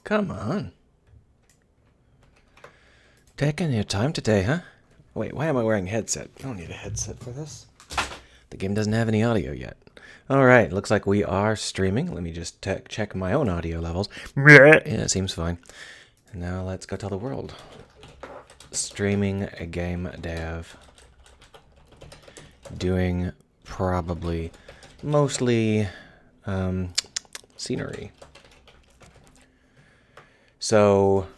Come on. Taking your time today, huh? Wait, why am I wearing a headset? I don't need a headset for this. The game doesn't have any audio yet. Alright, looks like we are streaming. Let me just check my own audio levels. Yeah, it seems fine. And now let's go tell the world. Streaming a game dev. Doing probably mostly scenery. So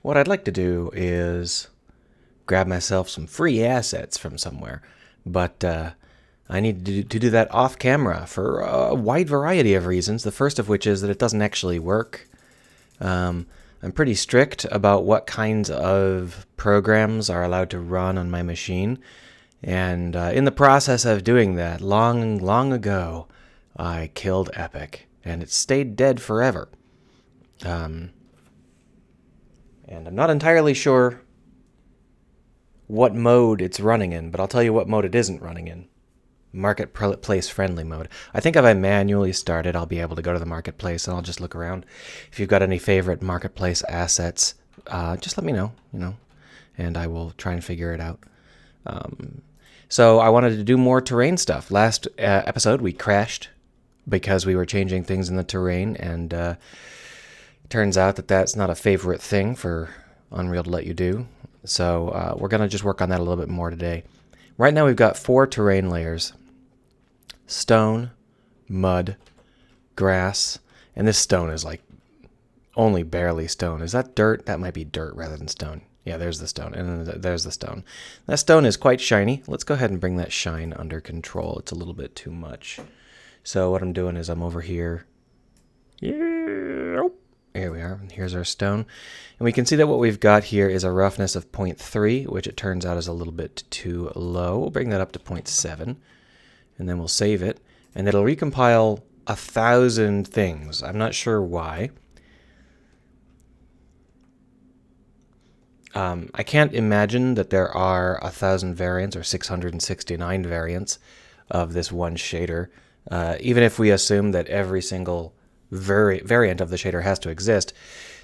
what I'd like to do is grab myself some free assets from somewhere, but I need to do that off camera for a wide variety of reasons. The first of which is that it doesn't actually work. I'm pretty strict about what kinds of programs are allowed to run on my machine. And in the process of doing that, long ago, I killed Epic, and it stayed dead forever. And I'm not entirely sure what mode it's running in, but I'll tell you what mode it isn't running in. Marketplace friendly mode. I think if I manually start it, I'll be able to go to the marketplace and I'll just look around. If you've got any favorite marketplace assets, just let me know, and I will try and figure it out. So I wanted to do more terrain stuff. Last episode we crashed because we were changing things in the terrain, and it turns out that that's not a favorite thing for Unreal to let you do. So we're going to just work on that a little bit more today. Right now we've got 4 terrain layers. Stone, mud, grass, and this stone is like only barely stone. Is that dirt? That might be dirt rather than stone. Yeah, there's the stone, and then there's the stone. That stone is quite shiny. Let's go ahead and bring that shine under control. It's a little bit too much. So what I'm doing is I'm over here. Yeah. Here we are. Here's our stone. And we can see that what we've got here is a roughness of 0.3, which it turns out is a little bit too low. We'll bring that up to 0.7, and then we'll save it. And it'll recompile 1,000 things. I'm not sure why. I can't imagine that there are 1,000 variants or 669 variants of this one shader. Even if we assume that every single variant of the shader has to exist,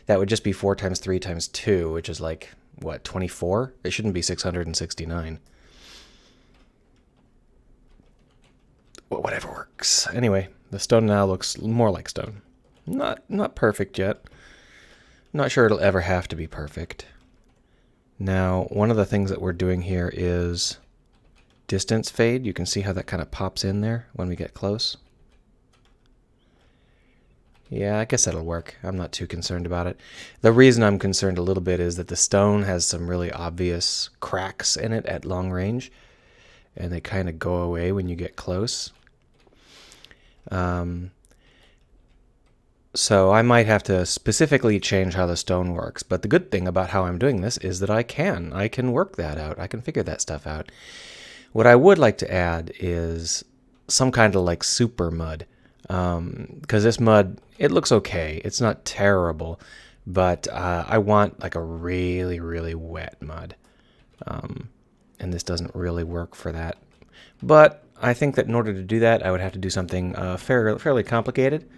that would just be 4 times 3 times 2, which is like, what, 24? It shouldn't be 669. Well, whatever works. Anyway, the stone now looks more like stone. Not perfect yet. Not sure it'll ever have to be perfect. Now, one of the things that we're doing here is distance fade. You can see how that kind of pops in there when we get close. Yeah, I guess that'll work. I'm not too concerned about it. The reason I'm concerned a little bit is that the stone has some really obvious cracks in it at long range, and they kind of go away when you get close. So I might have to specifically change how the stone works. But the good thing about how I'm doing this is that I can work that out. I can figure that stuff out. What I would like to add is some kind of like super mud. Because this mud, it looks okay. It's not terrible. But I want like a really, really wet mud. And this doesn't really work for that. But I think that in order to do that, I would have to do something fairly complicated.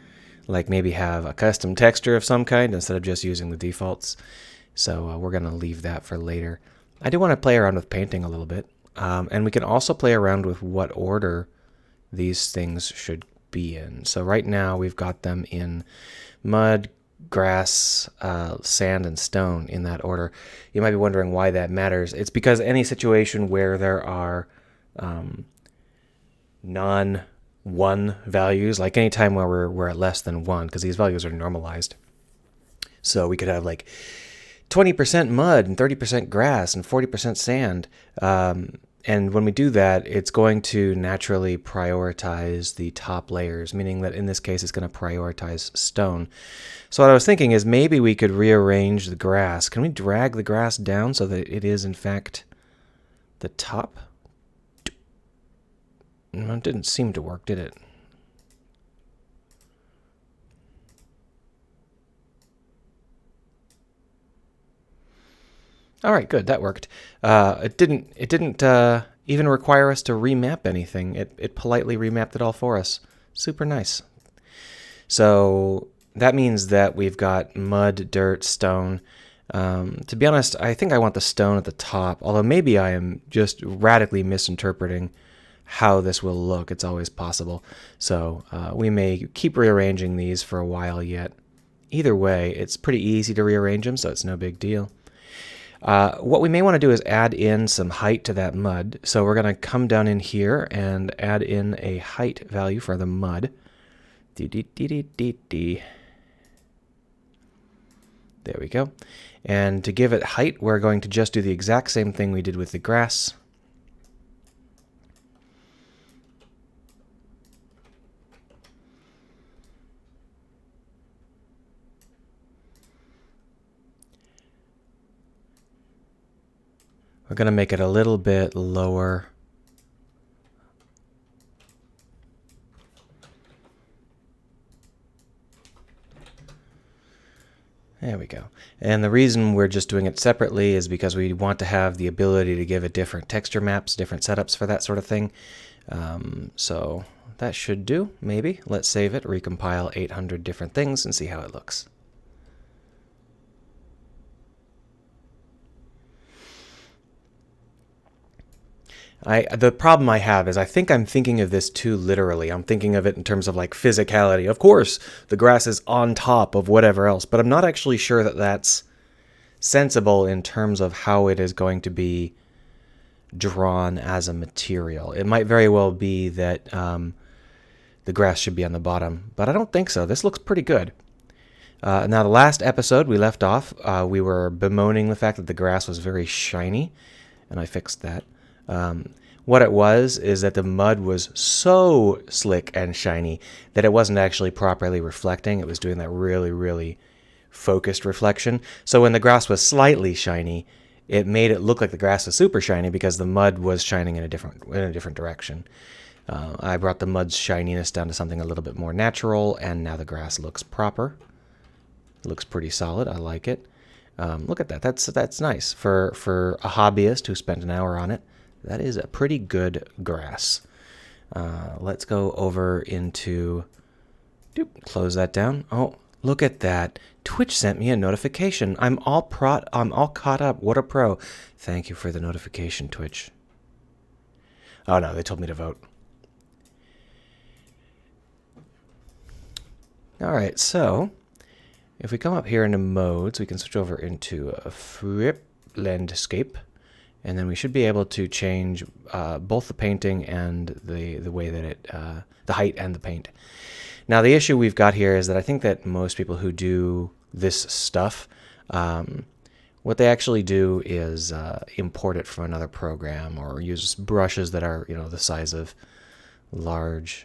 Like maybe have a custom texture of some kind instead of just using the defaults. So we're going to leave that for later. I do want to play around with painting a little bit. And we can also play around with what order these things should be in. So right now we've got them in mud, grass, sand, and stone in that order. You might be wondering why that matters. It's because any situation where there are non-1 values, like any time where we're at less than 1, because these values are normalized. So we could have like 20% mud and 30% grass and 40% sand. And when we do that, it's going to naturally prioritize the top layers, meaning that in this case, it's going to prioritize stone. So what I was thinking is maybe we could rearrange the grass. Can we drag the grass down so that it is, in fact, the top? No, it didn't seem to work, did it? All right, good. That worked. It didn't even require us to remap anything. It politely remapped it all for us. Super nice. So that means that we've got mud, dirt, stone. To be honest, I think I want the stone at the top, although maybe I am just radically misinterpreting how this will look. It's always possible. So we may keep rearranging these for a while yet. Either way, it's pretty easy to rearrange them, so it's no big deal. What we may want to do is add in some height to that mud. So we're going to come down in here and add in a height value for the mud. There we go. And to give it height, we're going to just do the exact same thing we did with the grass. We're going to make it a little bit lower. There we go. And the reason we're just doing it separately is because we want to have the ability to give it different texture maps, different setups for that sort of thing. So that should do, maybe. Let's save it, recompile 800 different things, and see how it looks. The problem I have is I think I'm thinking of this too literally. I'm thinking of it in terms of like physicality. Of course, the grass is on top of whatever else, but I'm not actually sure that that's sensible in terms of how it is going to be drawn as a material. It might very well be that the grass should be on the bottom, but I don't think so. This looks pretty good. Now, the last episode we left off, we were bemoaning the fact that the grass was very shiny, and I fixed that. What it was is that the mud was so slick and shiny that it wasn't actually properly reflecting. It was doing that really, really focused reflection. So when the grass was slightly shiny, it made it look like the grass was super shiny because the mud was shining in a different direction. I brought the mud's shininess down to something a little bit more natural, and now the grass looks proper. It looks pretty solid. I like it. Look at that. That's nice for a hobbyist who spent an hour on it. That is a pretty good grass. Let's go over into... close that down. Oh, look at that. Twitch sent me a notification. I'm all caught up. What a pro. Thank you for the notification, Twitch. Oh, no, they told me to vote. All right, so if we come up here into modes, we can switch over into a flip landscape. And then we should be able to change both the painting and the way that it, the height and the paint. Now, the issue we've got here is that I think that most people who do this stuff, what they actually do is import it from another program or use brushes that are, the size of large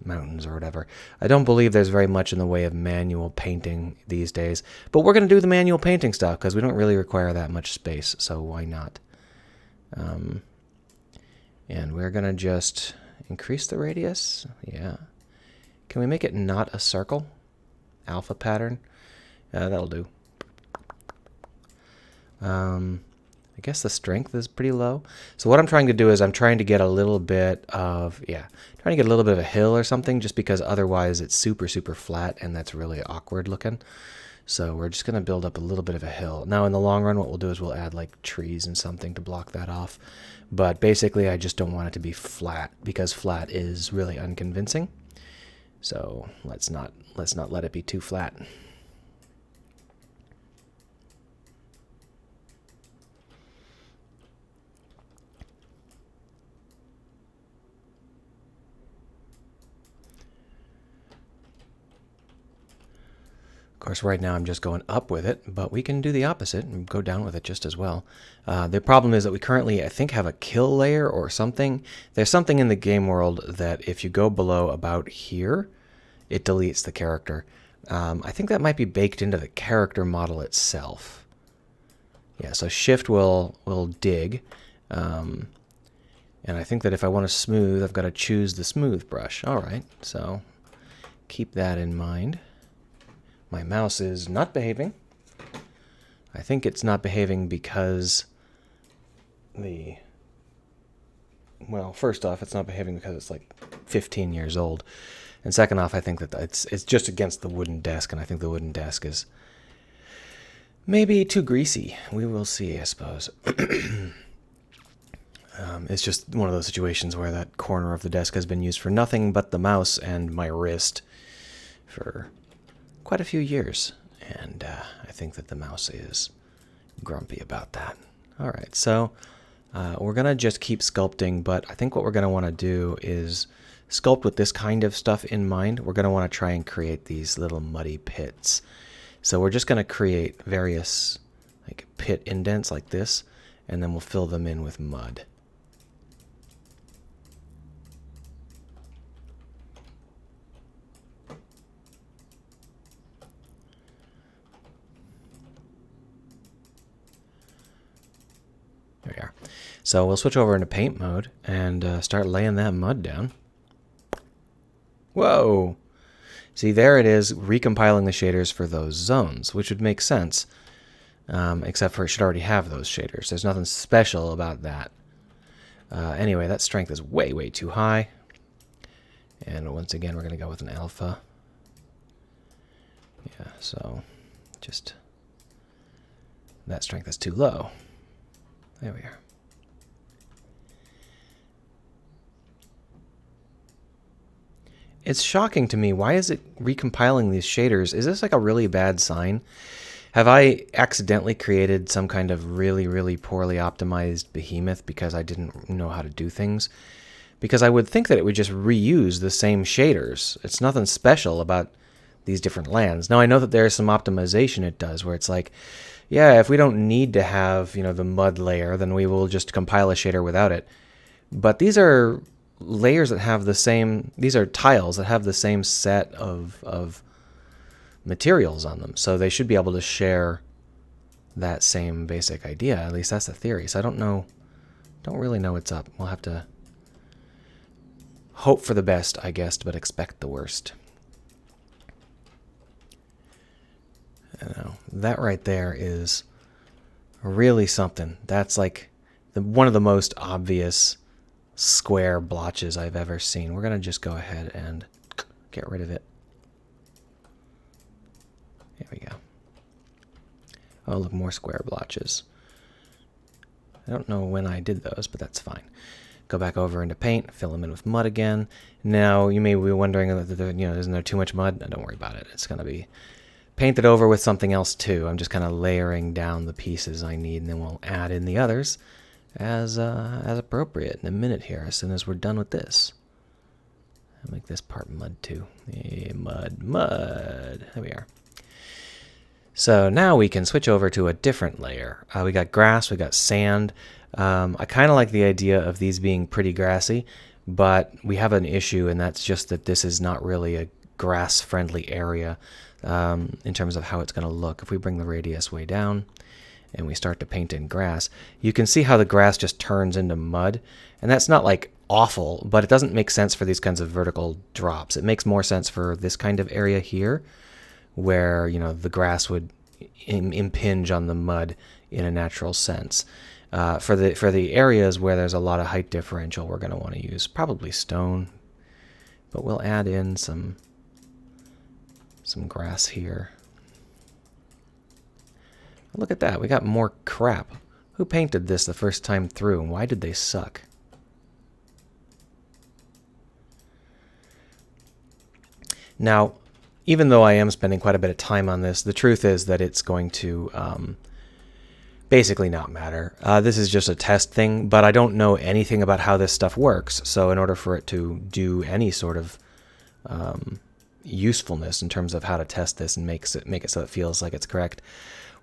mountains or whatever. I don't believe there's very much in the way of manual painting these days, but we're going to do the manual painting stuff because we don't really require that much space, so why not? And we're going to just increase the radius. Yeah. Can we make it not a circle? Alpha pattern? That'll do. I guess the strength is pretty low. So what I'm trying to do is I'm trying to get a little bit of, trying to get a little bit of a hill or something, just because otherwise it's super, super flat and that's really awkward looking. So we're just going to build up a little bit of a hill. Now in the long run, what we'll do is we'll add like trees and something to block that off. But basically I just don't want it to be flat because flat is really unconvincing. So let's not let it be too flat. Of course, right now I'm just going up with it, but we can do the opposite and go down with it just as well. The problem is that we currently, I think, have a kill layer or something. There's something in the game world that if you go below about here, it deletes the character. I think that might be baked into the character model itself. Yeah, so shift will dig. And I think that if I want to smooth, I've got to choose the smooth brush. All right, so keep that in mind. My mouse is not behaving. I think it's not behaving because well, first off, it's not behaving because it's like 15 years old. And second off, I think that it's just against the wooden desk, and I think the wooden desk is maybe too greasy. We will see, I suppose. It's just one of those situations where that corner of the desk has been used for nothing but the mouse and my wrist for quite a few years. And I think that the mouse is grumpy about that. All right, so we're going to just keep sculpting, but I think what we're going to want to do is sculpt with this kind of stuff in mind. We're going to want to try and create these little muddy pits. So we're just going to create various like pit indents like this, and then we'll fill them in with mud. There we are. So we'll switch over into paint mode and start laying that mud down. Whoa! See, there it is, recompiling the shaders for those zones, which would make sense, except for it should already have those shaders. There's nothing special about that. Anyway, that strength is way, way too high. And once again, we're going to go with an alpha. Yeah, so just that strength is too low. There we are. It's shocking to me. Why is it recompiling these shaders? Is this like a really bad sign? Have I accidentally created some kind of really, really poorly optimized behemoth because I didn't know how to do things? Because I would think that it would just reuse the same shaders. It's nothing special about these different lands. Now, I know that there's some optimization it does where it's like, yeah, if we don't need to have, the mud layer, then we will just compile a shader without it. But these are layers that have the same, these are tiles that have the same set of materials on them. So they should be able to share that same basic idea. At least that's the theory. So I don't really know what's up. We'll have to hope for the best, I guess, but expect the worst. That right there is really something. That's like one of the most obvious square blotches I've ever seen. We're going to just go ahead and get rid of it. There we go. Oh, look, more square blotches. I don't know when I did those, but that's fine. Go back over into paint, fill them in with mud again. Now, you may be wondering, isn't there too much mud? No, don't worry about it. It's going to be painted over with something else too. I'm just kind of layering down the pieces I need, and then we'll add in the others as appropriate in a minute here, as soon as we're done with this. I'll make this part mud too. Yeah, mud. There we are. So now we can switch over to a different layer. We got grass, we got sand. I kind of like the idea of these being pretty grassy, but we have an issue, and that's just that this is not really a grass-friendly area in terms of how it's going to look. If we bring the radius way down and we start to paint in grass, you can see how the grass just turns into mud. And that's not like awful, but it doesn't make sense for these kinds of vertical drops. It makes more sense for this kind of area here, where the grass would impinge on the mud in a natural sense. For the areas where there's a lot of height differential, we're going to want to use probably stone, but we'll add in some grass here. Look at that, we got more crap. Who painted this the first time through, and why did they suck? Now, even though I am spending quite a bit of time on this, the truth is that it's going to basically not matter. This is just a test thing, but I don't know anything about how this stuff works, so in order for it to do any sort of usefulness in terms of how to test this and make it so it feels like it's correct,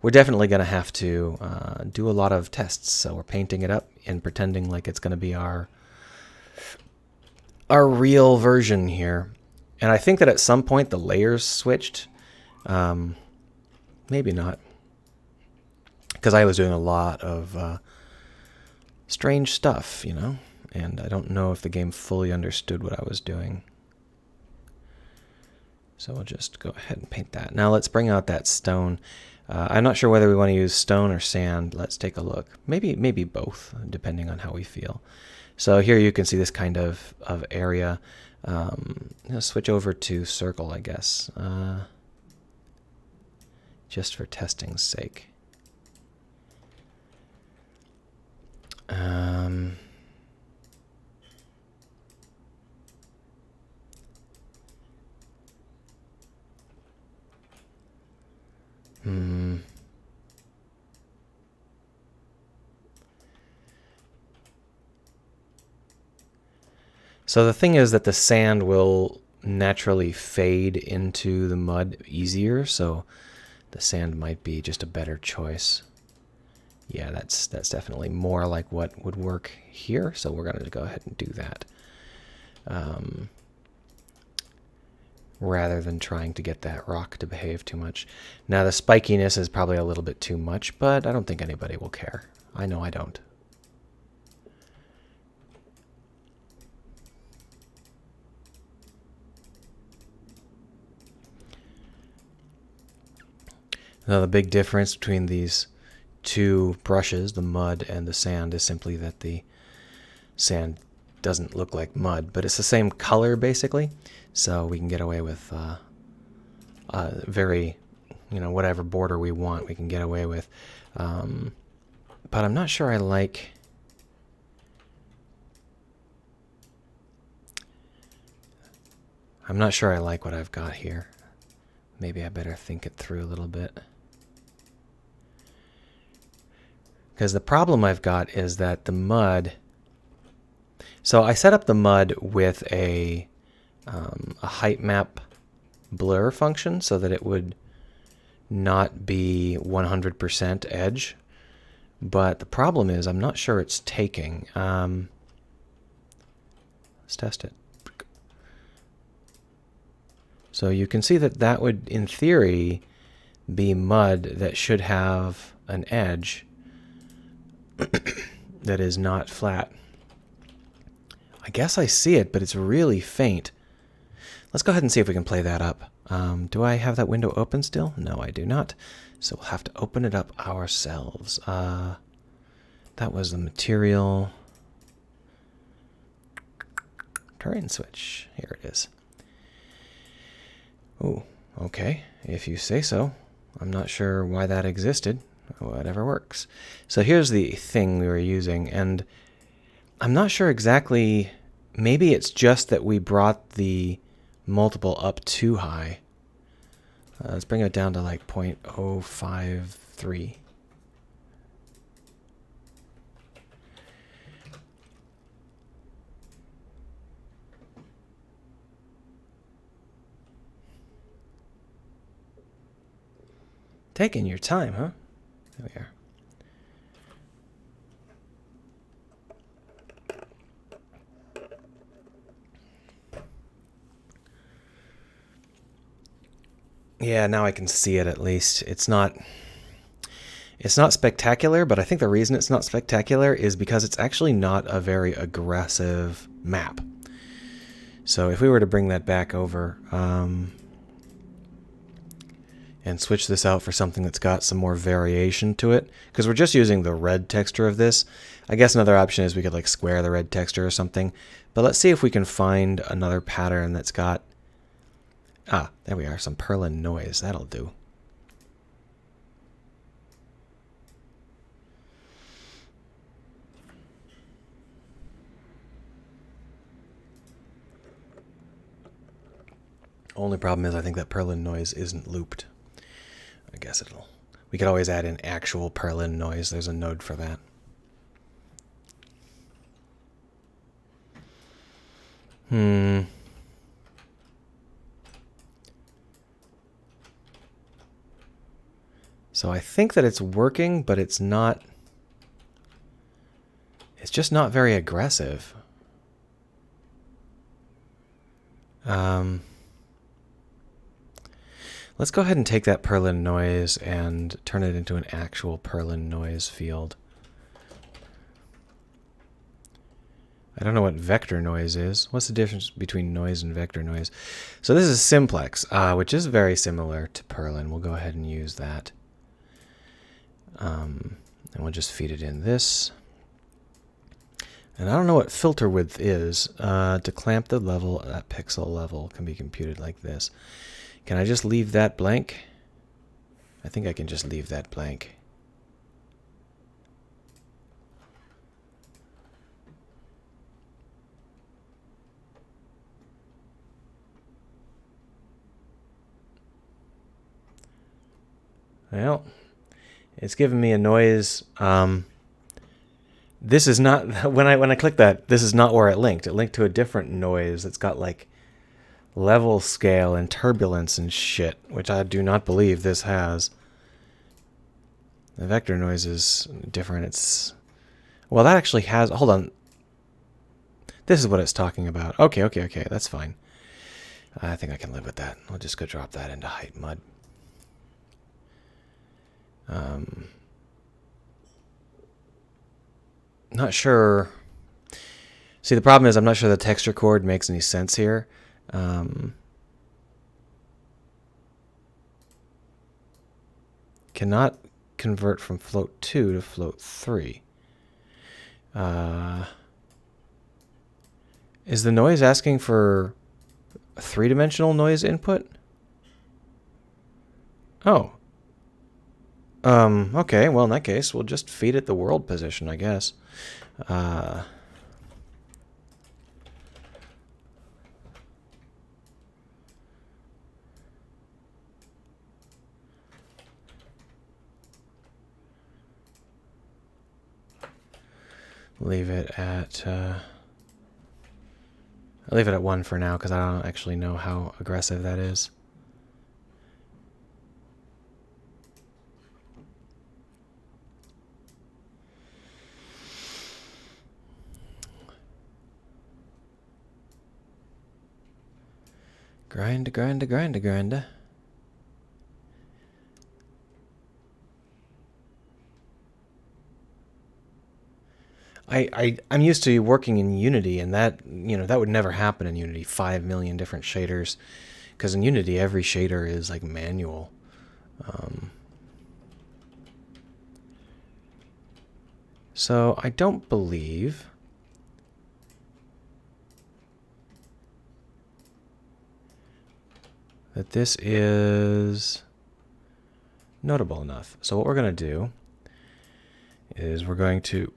we're definitely going to have to do a lot of tests. So we're painting it up and pretending like it's going to be our real version here. And I think that at some point the layers switched. Maybe not, because I was doing a lot of strange stuff, and I don't know if the game fully understood what I was doing. So we'll just go ahead and paint that. Now let's bring out that stone. I'm not sure whether we want to use stone or sand. Let's take a look. Maybe both, depending on how we feel. So here you can see this kind of area. Let's switch over to circle, I guess, just for testing's sake. So the thing is that the sand will naturally fade into the mud easier, so the sand might be just a better choice. Yeah, that's definitely more like what would work here, so we're going to go ahead and do that. Rather than trying to get that rock to behave too much. Now the spikiness is probably a little bit too much, but I don't think anybody will care. I know I don't. Now the big difference between these two brushes, the mud and the sand, is simply that the sand doesn't look like mud, but it's the same color basically, so we can get away with very, whatever border we want we can get away with. But I'm not sure I like... I'm not sure I like what I've got here. Maybe I better think it through a little bit. Because the problem I've got is that the mud... So I set up the mud with a height map blur function so that it would not be 100% edge. But the problem is I'm not sure it's taking. Let's test it. So you can see that that would, in theory, be mud that should have an edge that is not flat. I guess I see it, but it's really faint. Let's go ahead and see if we can play that up. Do I have that window open still? No, I do not. So we'll have to open it up ourselves. That was the material. Terrain switch. Here it is. Oh, okay. If you say so. I'm not sure why that existed. Whatever works. So here's the thing we were using, and I'm not sure exactly. Maybe it's just that we brought the multiple up too high. Let's bring it down to like 0.053. Taking your time, huh? There we are. Yeah, now I can see it at least. It's not spectacular, but I think the reason it's not spectacular is because it's actually not a very aggressive map. So if we were to bring that back over and switch this out for something that's got some more variation to it, because we're just using the red texture of this. I guess another option is we could like square the red texture or something. But let's see if we can find another pattern that's got... Ah, there we are, some Perlin noise. That'll do. Only problem is I think that Perlin noise isn't looped. I guess we could always add in actual Perlin noise. There's a node for that. So I think that it's working, but it's not... It's just not very aggressive. Let's go ahead and take that Perlin noise and turn it into an actual Perlin noise field. I don't know what vector noise is. What's the difference between noise and vector noise? So this is simplex, which is very similar to Perlin. We'll go ahead and use that. And we'll just feed it in this. And I don't know what filter width is. To clamp the level at pixel level can be computed like this. Can I just leave that blank? I think I can just leave that blank. Well, it's giving me a noise. This is not when I click that. This is not where it linked. It linked to a different noise that's got like level scale and turbulence and shit, which I do not believe this has. The vector noise is different. It's well, that actually has. Hold on. This is what it's talking about. Okay, that's fine. I think I can live with that. I'll just go drop that into height mud. Not sure. See, the problem is I'm not sure the texture chord makes any sense here. Cannot convert from float 2 to float 3. Is the noise asking for a 3-dimensional noise input? Oh. Okay, well in that case, we'll just feed it the world position, I guess. Leave it at I'll leave it at 1 for now because I don't actually know how aggressive that is. Grind. I'm used to working in Unity, and that that would never happen in Unity. 5 million different shaders, because in Unity every shader is like manual. So I don't believe that this is notable enough. So what we're going to do is we're going to...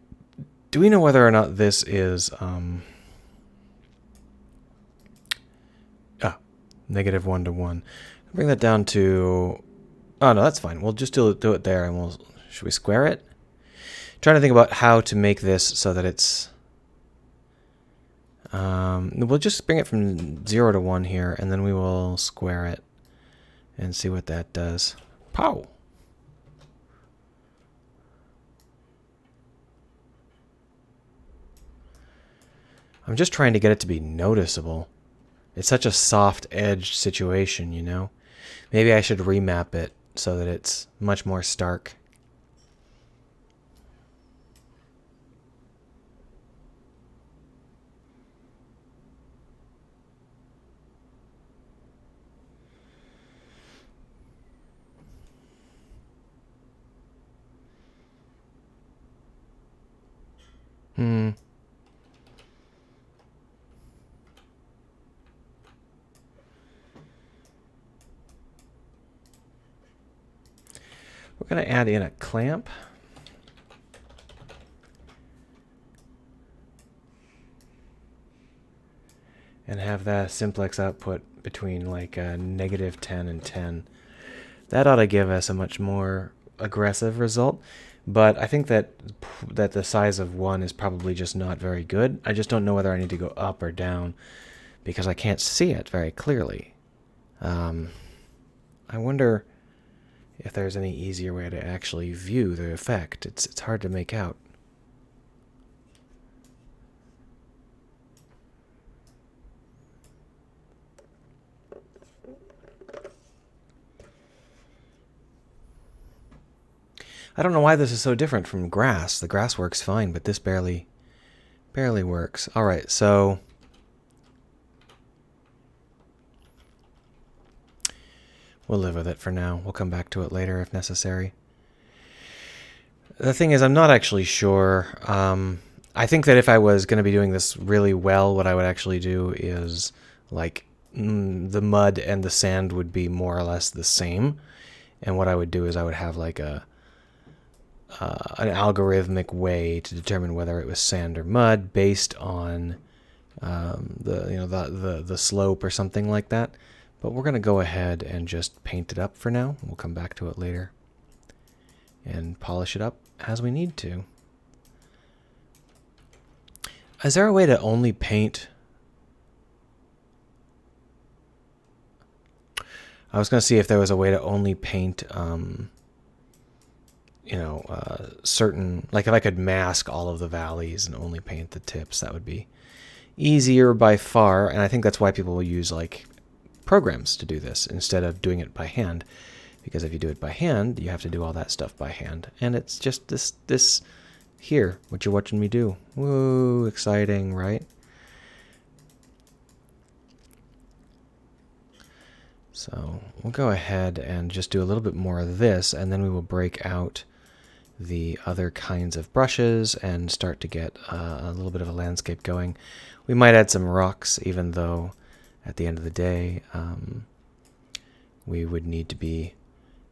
Do we know whether or not this is... -1 to 1. Bring that down to... Oh, no, that's fine. We'll just do it there, and we'll... Should we square it? Trying to think about how to make this so that it's... we'll just bring it from 0 to 1 here, and then we will square it and see what that does. Pow! I'm just trying to get it to be noticeable. It's such a soft-edged situation, you know? Maybe I should remap it so that it's much more stark. We're going to add in a clamp. And have that simplex output between like -10 and 10. That ought to give us a much more aggressive result. But I think that the size of 1 is probably just not very good. I just don't know whether I need to go up or down because I can't see it very clearly. I wonder if there's any easier way to actually view the effect. It's hard to make out. I don't know why this is so different from grass. The grass works fine, but this barely works. All right, so we'll live with it for now. We'll come back to it later if necessary. The thing is, I'm not actually sure I think that if I was going to be doing this really well, what I would actually do is like the mud and the sand would be more or less the same. And what I would do is I would have like an algorithmic way to determine whether it was sand or mud based on the slope or something like that. But we're going to go ahead and just paint it up for now. We'll come back to it later and polish it up as we need to. Is there a way to only paint? I was going to see if there was a way to only paint, certain, like if I could mask all of the valleys and only paint the tips, that would be easier by far. And I think that's why people will use like programs to do this instead of doing it by hand. Because if you do it by hand, you have to do all that stuff by hand. And it's just this here, what you're watching me do. Woo, exciting, right? So we'll go ahead and just do a little bit more of this, and then we will break out the other kinds of brushes and start to get a little bit of a landscape going. We might add some rocks, even though at the end of the day, we would need to be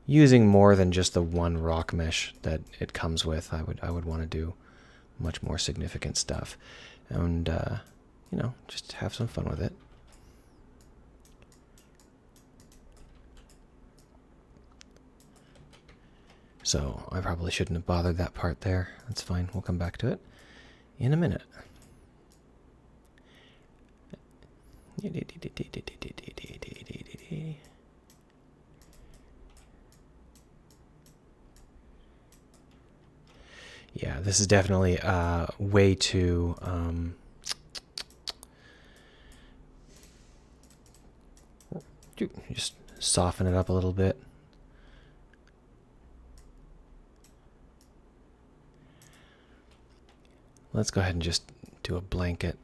using more than just the one rock mesh that it comes with. I would want to do much more significant stuff, and just have some fun with it. So I probably shouldn't have bothered that part there. That's fine. We'll come back to it in a minute. Yeah, this is definitely way too just soften it up a little bit. Let's go ahead and just do a blanket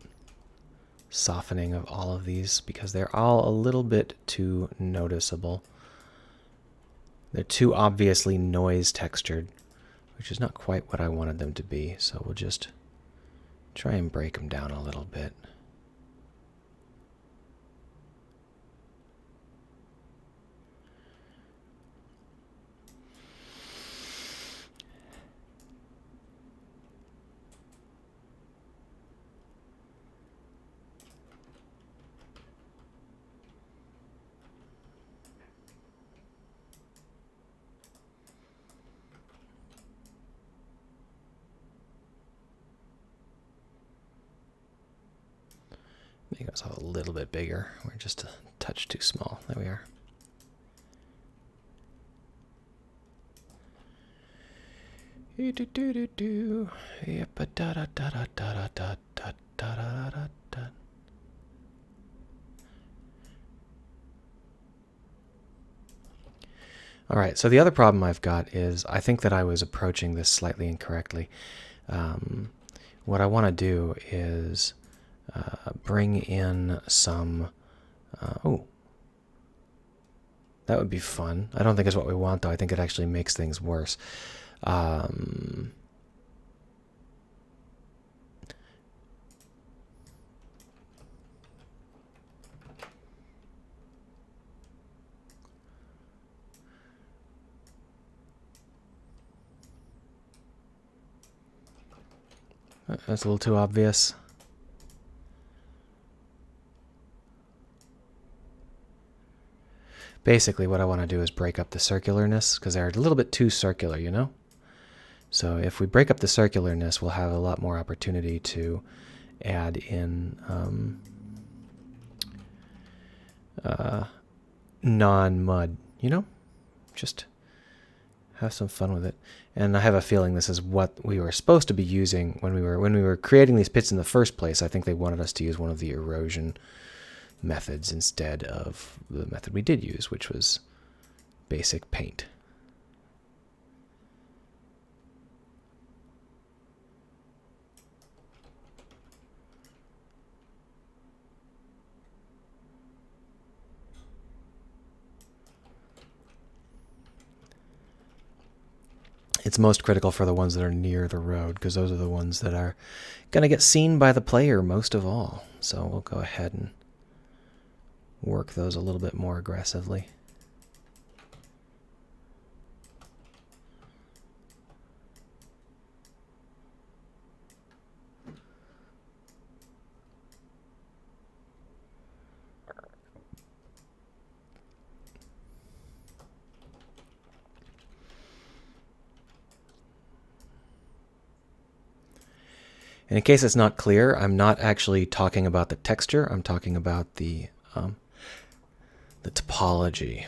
softening of all of these because they're all a little bit too noticeable. They're too obviously noise textured, which is not quite what I wanted them to be. So we'll just try and break them down a little bit. Make us a little bit bigger. We're just a touch too small. There we are. All right, so the other problem I've got is I think that I was approaching this slightly incorrectly. What I want to do is bring in some... that would be fun. I don't think it's what we want, though. I think it actually makes things worse. That's a little too obvious. Basically, what I want to do is break up the circularness, because they're a little bit too circular, you know? So if we break up the circularness, we'll have a lot more opportunity to add in non-mud, you know? Just have some fun with it. And I have a feeling this is what we were supposed to be using when we were creating these pits in the first place. I think they wanted us to use one of the erosion methods instead of the method we did use, which was basic paint. It's most critical for the ones that are near the road, because those are the ones that are going to get seen by the player most of all. So we'll go ahead and work those a little bit more aggressively. And in case it's not clear, I'm not actually talking about the texture. I'm talking about the topology.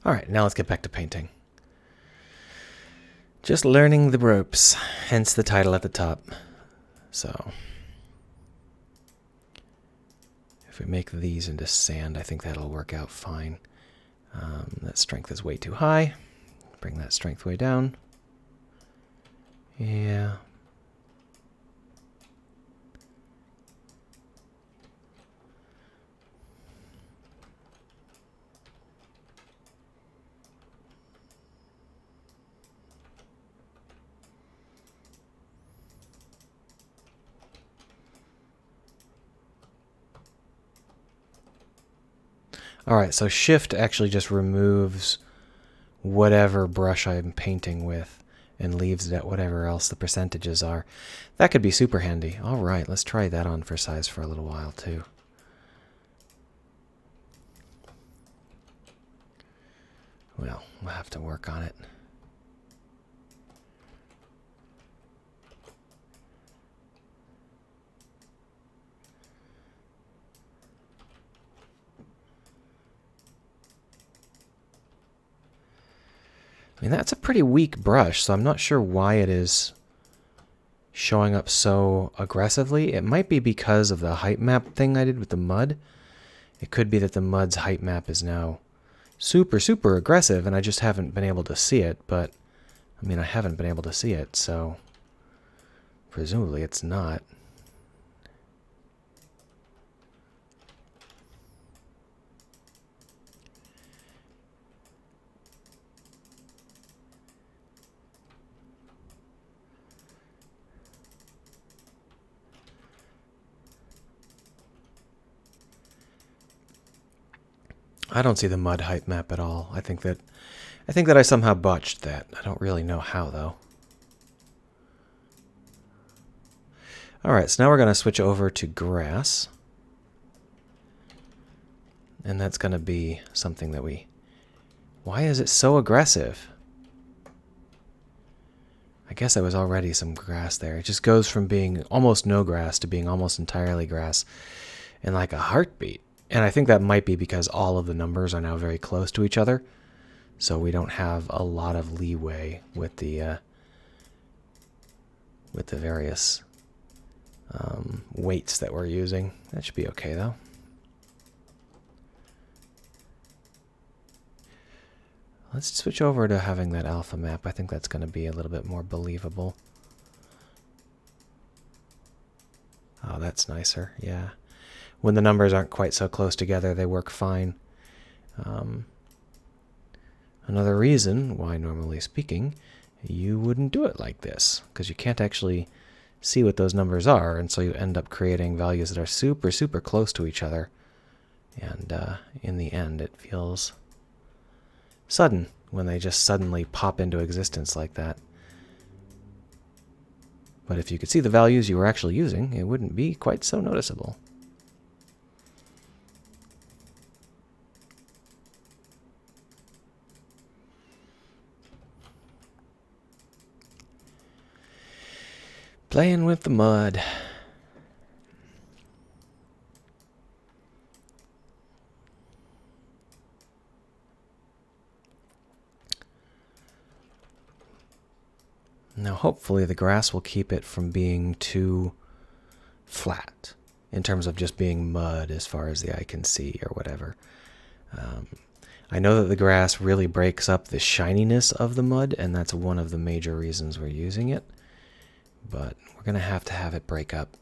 All right, now let's get back to painting. Just learning the ropes, hence the title at the top. So if we make these into sand, I think that'll work out fine. That strength is way too high. Bring that strength way down. Yeah. All right, so shift actually just removes whatever brush I'm painting with and leaves it at whatever else the percentages are. That could be super handy. All right, let's try that on for size for a little while too. Well, we'll have to work on it. I mean, that's a pretty weak brush, so I'm not sure why it is showing up so aggressively. It might be because of the height map thing I did with the mud. It could be that the mud's height map is now super, super aggressive, and I just haven't been able to see it, but, I mean, I haven't been able to see it, so presumably it's not. I don't see the mud height map at all. I think that I somehow botched that. I don't really know how though. All right, so now we're going to switch over to grass. And that's going to be something that we... Why is it so aggressive? I guess there was already some grass there. It just goes from being almost no grass to being almost entirely grass in like a heartbeat. And I think that might be because all of the numbers are now very close to each other. So we don't have a lot of leeway with the various weights that we're using. That should be okay though. Let's switch over to having that alpha map. I think that's going to be a little bit more believable. Oh, that's nicer, yeah. When the numbers aren't quite so close together, they work fine. Another reason why, normally speaking, you wouldn't do it like this, because you can't actually see what those numbers are, and so you end up creating values that are super, super close to each other. And in the end, it feels sudden when they just suddenly pop into existence like that. But if you could see the values you were actually using, it wouldn't be quite so noticeable. Playing with the mud. Now hopefully the grass will keep it from being too flat in terms of just being mud as far as the eye can see or whatever. I know that the grass really breaks up the shininess of the mud, and that's one of the major reasons we're using it. But we're going to have it break up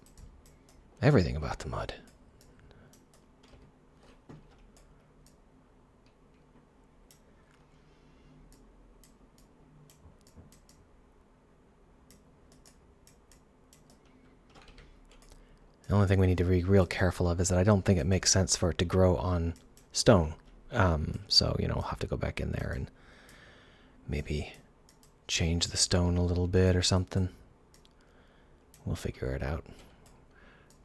everything about the mud. The only thing we need to be real careful of is that I don't think it makes sense for it to grow on stone. So, we'll have to go back in there and maybe change the stone a little bit or something. We'll figure it out.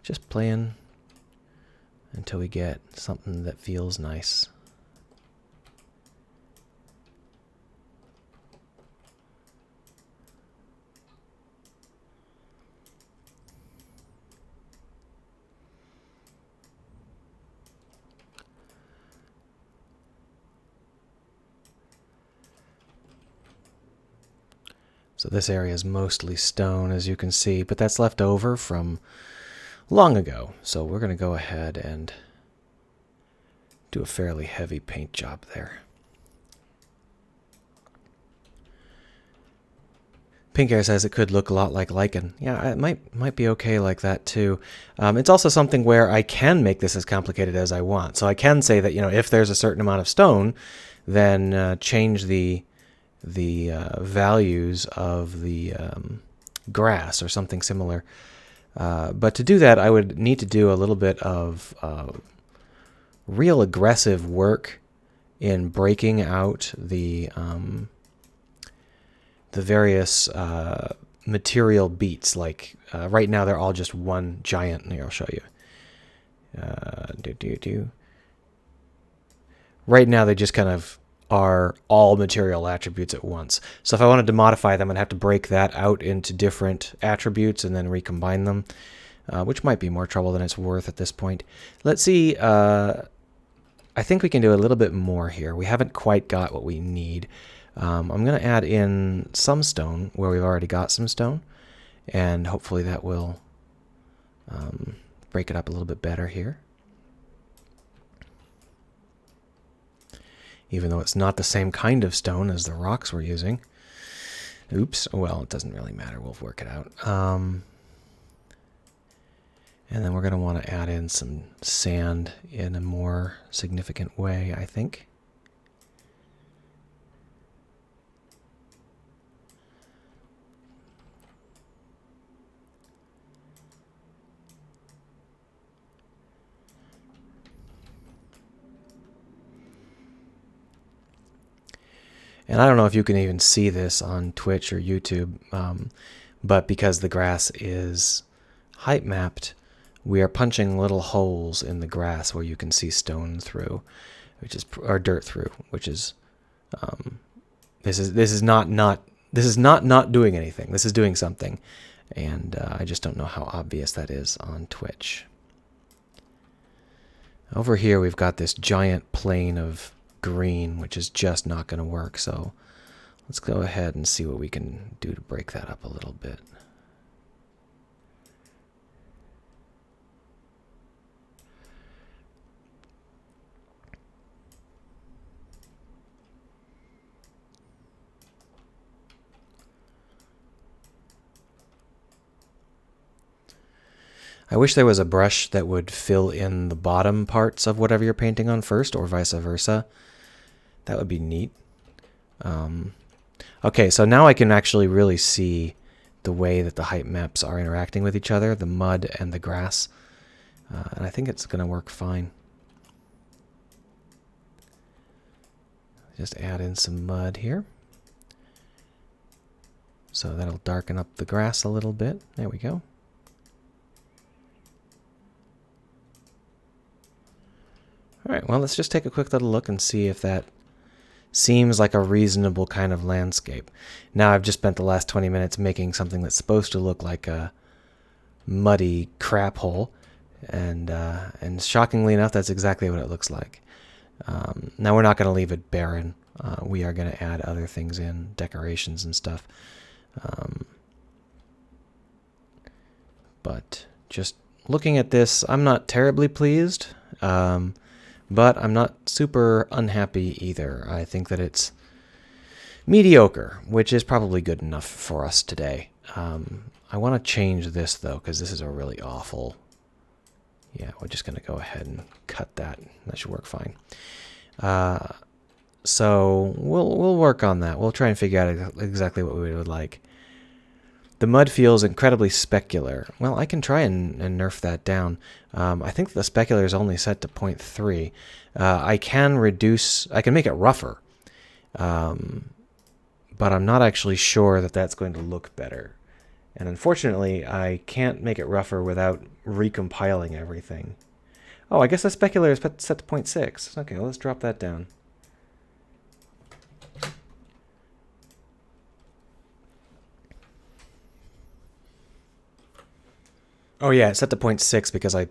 Just playing until we get something that feels nice. So this area is mostly stone, as you can see, but that's left over from long ago. So we're going to go ahead and do a fairly heavy paint job there. Pink Air says it could look a lot like lichen. Yeah, it might be okay like that too. It's also something where I can make this as complicated as I want. So I can say that, if there's a certain amount of stone, then change the values of the grass or something similar. But to do that, I would need to do a little bit of real aggressive work in breaking out the various material beats. Like right now, they're all just one giant. Here, I'll show you. Right now, they just kind of are all material attributes at once. So if I wanted to modify them, I'd have to break that out into different attributes and then recombine them, which might be more trouble than it's worth at this point. Let's see. I think we can do a little bit more here. We haven't quite got what we need. I'm going to add in some stone where we've already got some stone, and hopefully that will break it up a little bit better here. Even though it's not the same kind of stone as the rocks we're using. Oops. Well, it doesn't really matter. We'll work it out. And then we're going to want to add in some sand in a more significant way, I think. And I don't know if you can even see this on Twitch or YouTube, but because the grass is height mapped, we are punching little holes in the grass where you can see stone through, or dirt through, which is this is not doing anything. This is doing something, and I just don't know how obvious that is on Twitch. Over here, we've got this giant plane of green, which is just not going to work. So let's go ahead and see what we can do to break that up a little bit. I wish there was a brush that would fill in the bottom parts of whatever you're painting on first, or vice versa. That would be neat. Okay, so now I can actually really see the way that the height maps are interacting with each other, the mud and the grass. And I think it's going to work fine. Just add in some mud here. So that'll darken up the grass a little bit. There we go. All right, well, let's just take a quick little look and see if that seems like a reasonable kind of landscape. Now I've just spent the last 20 minutes making something that's supposed to look like a muddy crap hole, and shockingly enough, that's exactly what it looks like. Now we're not going to leave it barren. We are going to add other things in, decorations and stuff. But just looking at this, I'm not terribly pleased, but I'm not super unhappy either. I think that it's mediocre, which is probably good enough for us today. I want to change this, though, because this is a really awful... Yeah, we're just going to go ahead and cut that. That should work fine. So we'll work on that. We'll try and figure out exactly what we would like. The mud feels incredibly specular. Well, I can try and nerf that down. I think the specular is only set to 0.3. I can make it rougher. But I'm not actually sure that that's going to look better. And unfortunately, I can't make it rougher without recompiling everything. Oh, I guess the specular is set to 0.6. Okay, well, let's drop that down. Oh yeah, it's set to 0.6 because I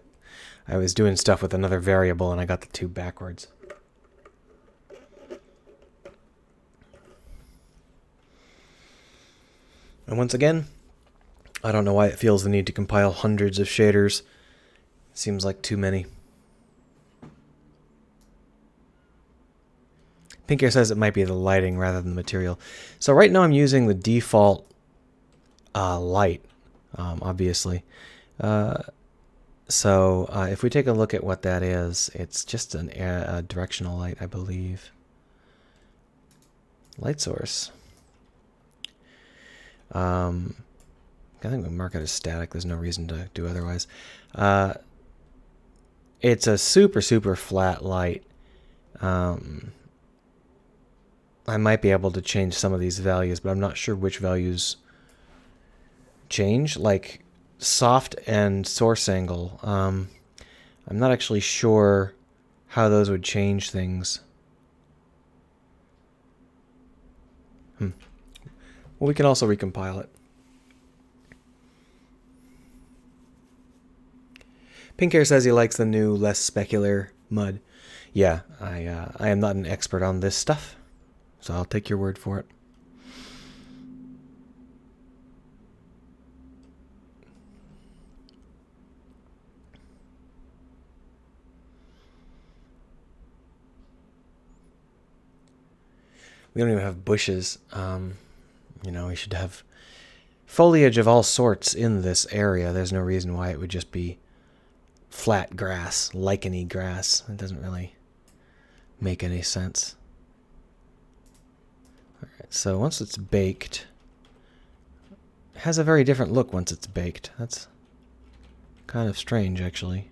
was doing stuff with another variable and I got the two backwards. And once again, I don't know why it feels the need to compile hundreds of shaders. Seems like too many. Pinker says it might be the lighting rather than the material. So right now I'm using the default light, obviously. So if we take a look at what that is, it's just a directional light, I believe. Light source. I think we mark it as static. There's no reason to do otherwise. It's a super, super flat light. I might be able to change some of these values, but I'm not sure which values change. Like soft and source angle. I'm not actually sure how those would change things. Well, we can also recompile it. Pink Hair says he likes the new, less specular mud. Yeah, I am not an expert on this stuff, so I'll take your word for it. We don't even have bushes. You know, we should have foliage of all sorts in this area. There's no reason why it would just be flat grass, licheny grass. It doesn't really make any sense. Alright, so once it's baked, it has a very different look once it's baked. That's kind of strange, actually.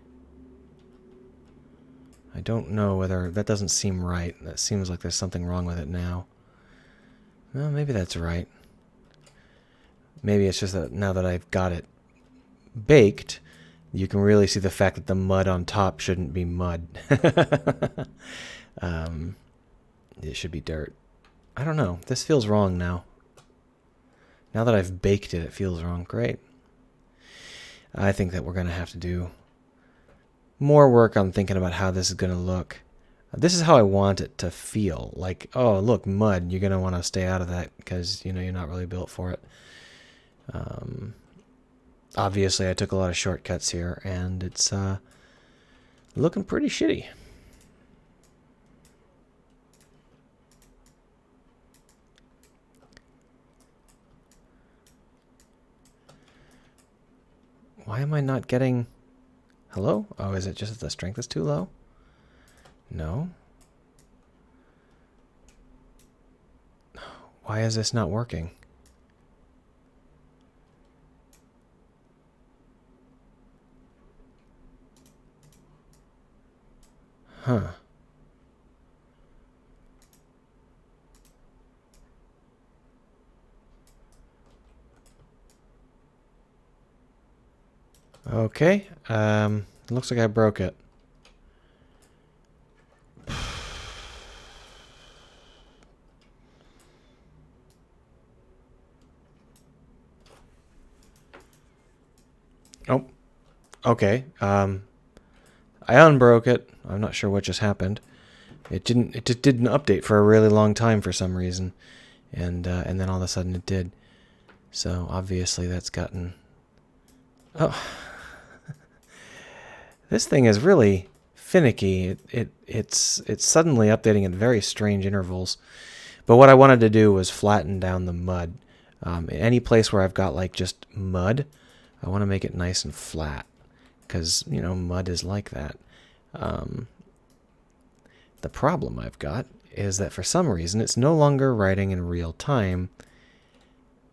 I don't know whether... that doesn't seem right. That seems like there's something wrong with it now. Well, maybe that's right. Maybe it's just that now that I've got it baked, you can really see the fact that the mud on top shouldn't be mud. It should be dirt. I don't know. This feels wrong now. Now that I've baked it, it feels wrong. Great. I think that we're going to have to do more work on thinking about how this is going to look. This is how I want it to feel. Like, oh, look, mud. You're going to want to stay out of that because, you know, you're not really built for it. Obviously, I took a lot of shortcuts here, and it's looking pretty shitty. Why am I not getting... Hello? Oh, is it just that the strength is too low? No. Why is this not working? Huh. Okay. Looks like I broke it. Oh. Okay. I unbroke it. I'm not sure what just happened. It just didn't update for a really long time for some reason. And then all of a sudden it did. So obviously that's gotten... Oh. This thing is really finicky. It's suddenly updating at very strange intervals. But what I wanted to do was flatten down the mud. Any place where I've got like just mud, I want to make it nice and flat, because mud is like that. The problem I've got is that for some reason it's no longer writing in real time.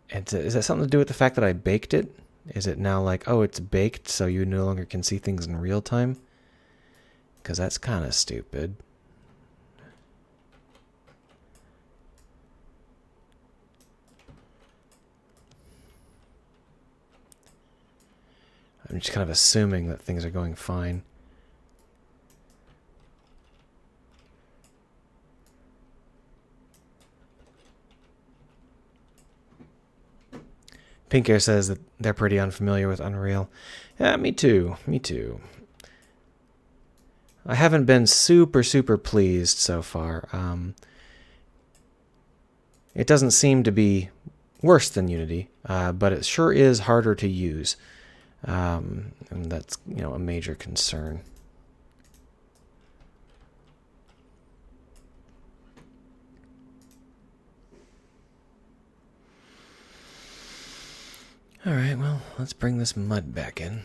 And is that something to do with the fact that I baked it? Is it now like, oh, it's baked, so you no longer can see things in real time? Because that's kind of stupid. I'm just kind of assuming that things are going fine. Pink Air says that they're pretty unfamiliar with Unreal. Yeah, me too. Me too. I haven't been super pleased so far. It doesn't seem to be worse than Unity, but it sure is harder to use. And that's, a major concern. Alright, well, let's bring this mud back in.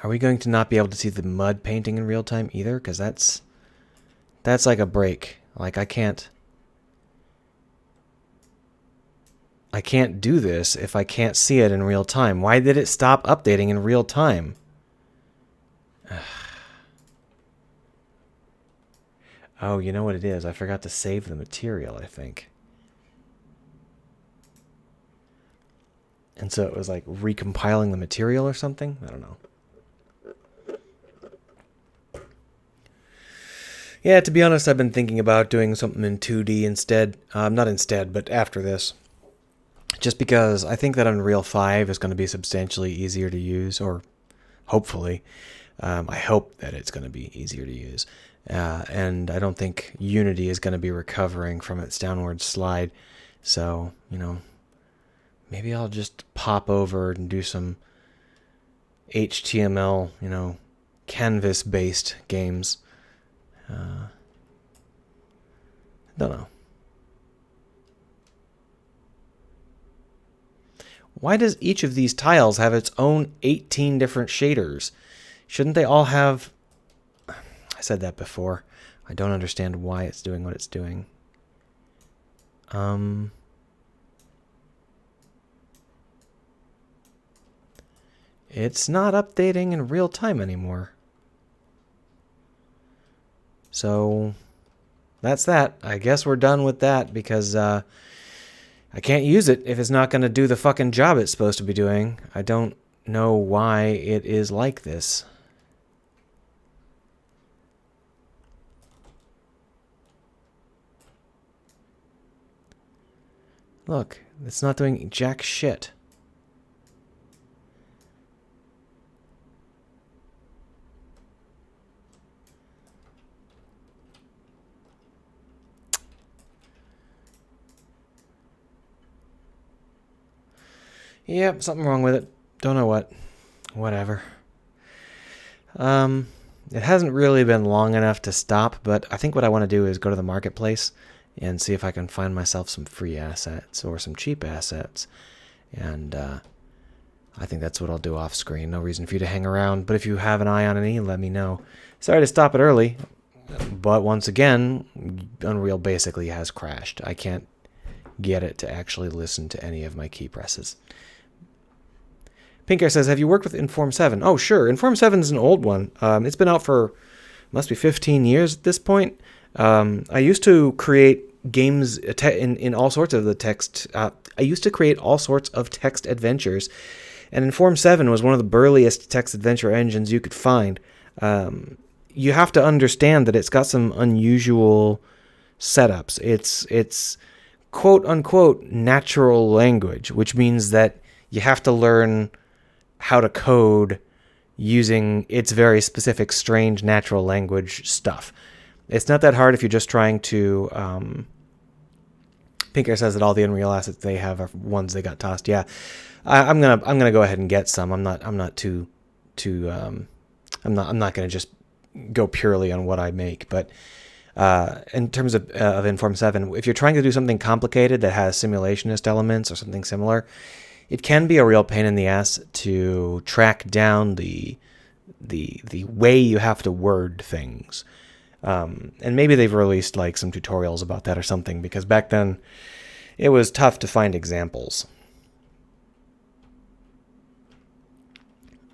Are we going to not be able to see the mud painting in real time either? Because that's like a break. Like, I can't do this if I can't see it in real time. Why did it stop updating in real time? Oh, you know what it is? I forgot to save the material, I think. And so it was like recompiling the material or something? I don't know. Yeah, to be honest, I've been thinking about doing something in 2D instead. Not instead, but after this. Just because I think that Unreal 5 is going to be substantially easier to use, or hopefully. I hope that it's going to be easier to use. And I don't think Unity is going to be recovering from its downward slide. So, maybe I'll just pop over and do some HTML, canvas-based games. Don't know. Why does each of these tiles have its own 18 different shaders? Shouldn't they all have... I said that before. I don't understand why it's doing what it's doing. It's not updating in real time anymore. So that's that. I guess we're done with that because I can't use it if it's not going to do the fucking job it's supposed to be doing. I don't know why it is like this. Look, it's not doing jack shit. Yep, something wrong with it. Don't know what. Whatever. It hasn't really been long enough to stop, but I think what I want to do is go to the marketplace and see if I can find myself some free assets or some cheap assets. And I think that's what I'll do off screen. No reason for you to hang around, but if you have an eye on any, let me know. Sorry to stop it early, but once again, Unreal basically has crashed. I can't get it to actually listen to any of my key presses. Pink Air says, have you worked with Inform 7? Oh, sure. Inform 7 is an old one. It's been out for, must be 15 years at this point. I used to create games in all sorts of the text. I used to create all sorts of text adventures. And Inform 7 was one of the burliest text adventure engines you could find. You have to understand that it's got some unusual setups. It's quote-unquote natural language, which means that you have to learn how to code using its very specific, strange, natural language stuff. It's not that hard if you're just trying to... Pink Air says that all the Unreal assets they have are ones they got tossed. Yeah, I'm gonna go ahead and get some. I'm not too I'm not going to just go purely on what I make, but in terms of Inform 7, if you're trying to do something complicated that has simulationist elements or something similar, it can be a real pain in the ass to track down the way you have to word things. And maybe they've released like some tutorials about that or something, because back then it was tough to find examples.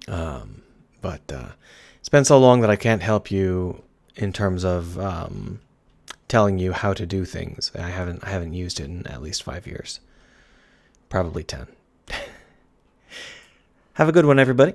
But it's been so long that I can't help you in terms of telling you how to do things. I haven't used it in at least 5 years, probably 10. Have a good one, everybody.